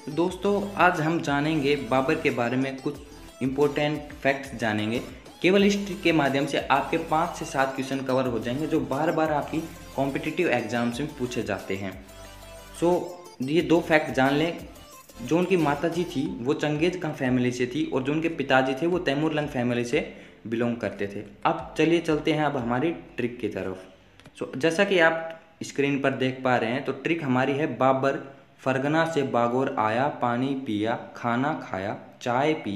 तो दोस्तों आज हम जानेंगे बाबर के बारे में कुछ इम्पोर्टेंट फैक्ट्स जानेंगे। केवल इस ट्रिक के माध्यम से आपके 5 से 7 क्वेश्चन कवर हो जाएंगे जो बार बार आपकी कॉम्पिटिटिव एग्जाम्स में पूछे जाते हैं। ये 2 फैक्ट जान लें। जो उनकी माताजी थी वो चंगेज खां फैमिली से थी और जो उनके पिताजी थे वो तैमूरलंग फैमिली से बिलोंग करते थे। अब चलिए चलते हैं अब हमारी ट्रिक की तरफ। जैसा कि आप स्क्रीन पर देख पा रहे हैं तो ट्रिक हमारी है बाबर फरगना से बागोर आया, पानी पिया, खाना खाया, चाय पी,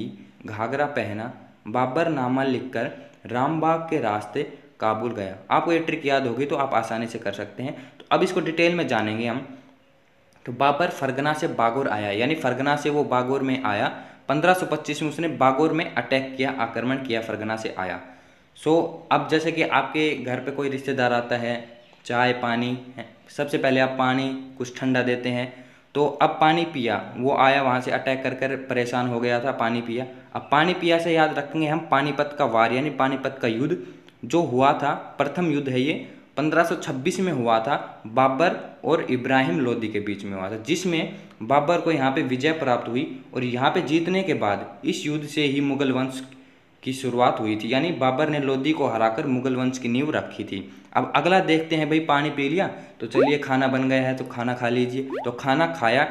घाघरा पहना, बाबर नामा लिखकर रामबाग के रास्ते काबुल गया। आपको ये ट्रिक याद होगी तो आप आसानी से कर सकते हैं। तो अब इसको डिटेल में जानेंगे हम। तो बाबर फरगना से बागोर आया, यानी फरगना से वो बागोर में आया। 1525 में उसने बागोर में अटैक किया, आक्रमण किया, फरगना से आया। अब जैसे कि आपके घर पे कोई रिश्तेदार आता है, चाय पानी है, सबसे पहले आप पानी कुछ ठंडा देते हैं। तो अब पानी पिया, वो आया वहाँ से अटैक कर कर परेशान हो गया था, पानी पिया। अब पानी पिया से याद रखेंगे हम पानीपत का वार, यानी पानीपत का युद्ध जो हुआ था, प्रथम युद्ध है ये, 1526 में हुआ था। बाबर और इब्राहिम लोदी के बीच में हुआ था, जिसमें बाबर को यहाँ पे विजय प्राप्त हुई और यहाँ पे जीतने के बाद इस युद्ध से ही मुगल वंश की शुरुआत हुई थी, यानी बाबर ने लोदी को हराकर मुगल वंश की नींव रखी थी। अब अगला देखते हैं भाई, पानी पी लिया तो चलिए खाना बन गया है तो खाना खा लीजिए। तो खाना खाया,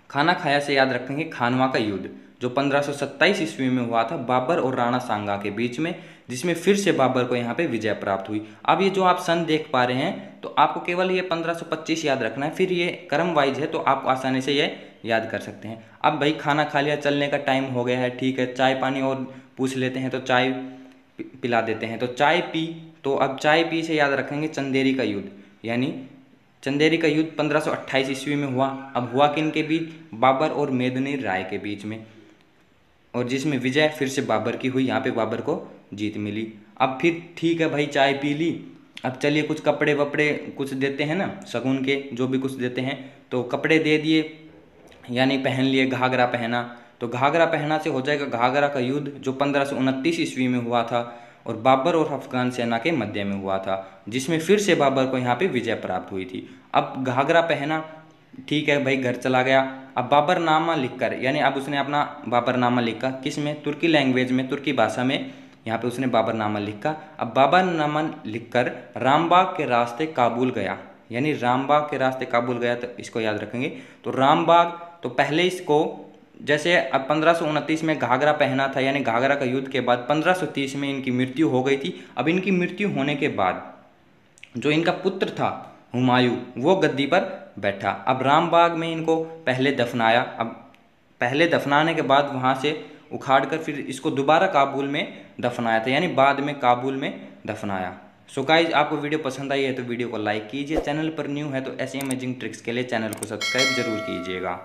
खाना खाया से याद रखेंगे खानवा का युद्ध जो 1527 ईस्वी में हुआ था बाबर और राणा सांगा के बीच में, जिसमें फिर से बाबर को यहाँ पे विजय प्राप्त हुई। अब ये जो आप सन देख पा रहे हैं तो आपको केवल ये 1525 याद रखना है, फिर ये क्रम वाइज है तो आप आसानी से ये याद कर सकते हैं। अब भाई खाना खा लिया, चलने का टाइम हो गया है, ठीक है, चाय पानी और पूछ लेते हैं तो चाय पिला देते हैं। तो चाय पी, तो अब चाय पी से याद रखेंगे चंदेरी का युद्ध, यानी चंदेरी का युद्ध 1528 ईस्वी में हुआ। अब हुआ किन के बीच? बाबर और मेदिनी राय के बीच में, और जिसमें विजय फिर से बाबर की हुई, यहाँ पे बाबर को जीत मिली। अब फिर ठीक है भाई, चाय पी ली, अब चलिए कुछ कपड़े वपड़े कुछ देते हैं ना, शगुन के जो भी कुछ देते हैं, तो कपड़े दे दिए, यानी पहन लिए, घाघरा पहना। तो घाघरा पहना से हो जाएगा घाघरा का युद्ध जो 1529 ईस्वी में हुआ था और बाबर और अफगान सेना के मध्य में हुआ था, जिसमें फिर से बाबर को यहाँ पे विजय प्राप्त हुई थी। अब घाघरा पहना, ठीक है भाई, घर चला गया। अब बाबरनामा लिखकर, यानी अब उसने अपना बाबरनामा लिखा, किस में? तुर्की लैंग्वेज में, तुर्की भाषा में यहाँ पे उसने बाबरनामा लिखा। अब बाबरनामा लिखकर रामबाग के रास्ते काबुल गया, यानी रामबाग के रास्ते काबुल गया, तो इसको याद रखेंगे। तो रामबाग, तो पहले इसको जैसे अब 1529 में घाघरा पहना था, यानी घाघरा का युद्ध के बाद 1530 में इनकी मृत्यु हो गई थी। अब इनकी मृत्यु होने के बाद जो इनका पुत्र था हुमायूं, वो गद्दी पर बैठा। अब रामबाग में इनको पहले दफनाया। अब पहले दफनाने के बाद वहाँ से उखाड़कर फिर इसको दोबारा काबुल में दफनाया था, यानी बाद में काबुल में दफनाया। सो गाइस, आपको वीडियो पसंद आई है तो वीडियो को लाइक कीजिए, चैनल पर न्यू है तो ऐसे अमेजिंग ट्रिक्स के लिए चैनल को सब्सक्राइब जरूर कीजिएगा।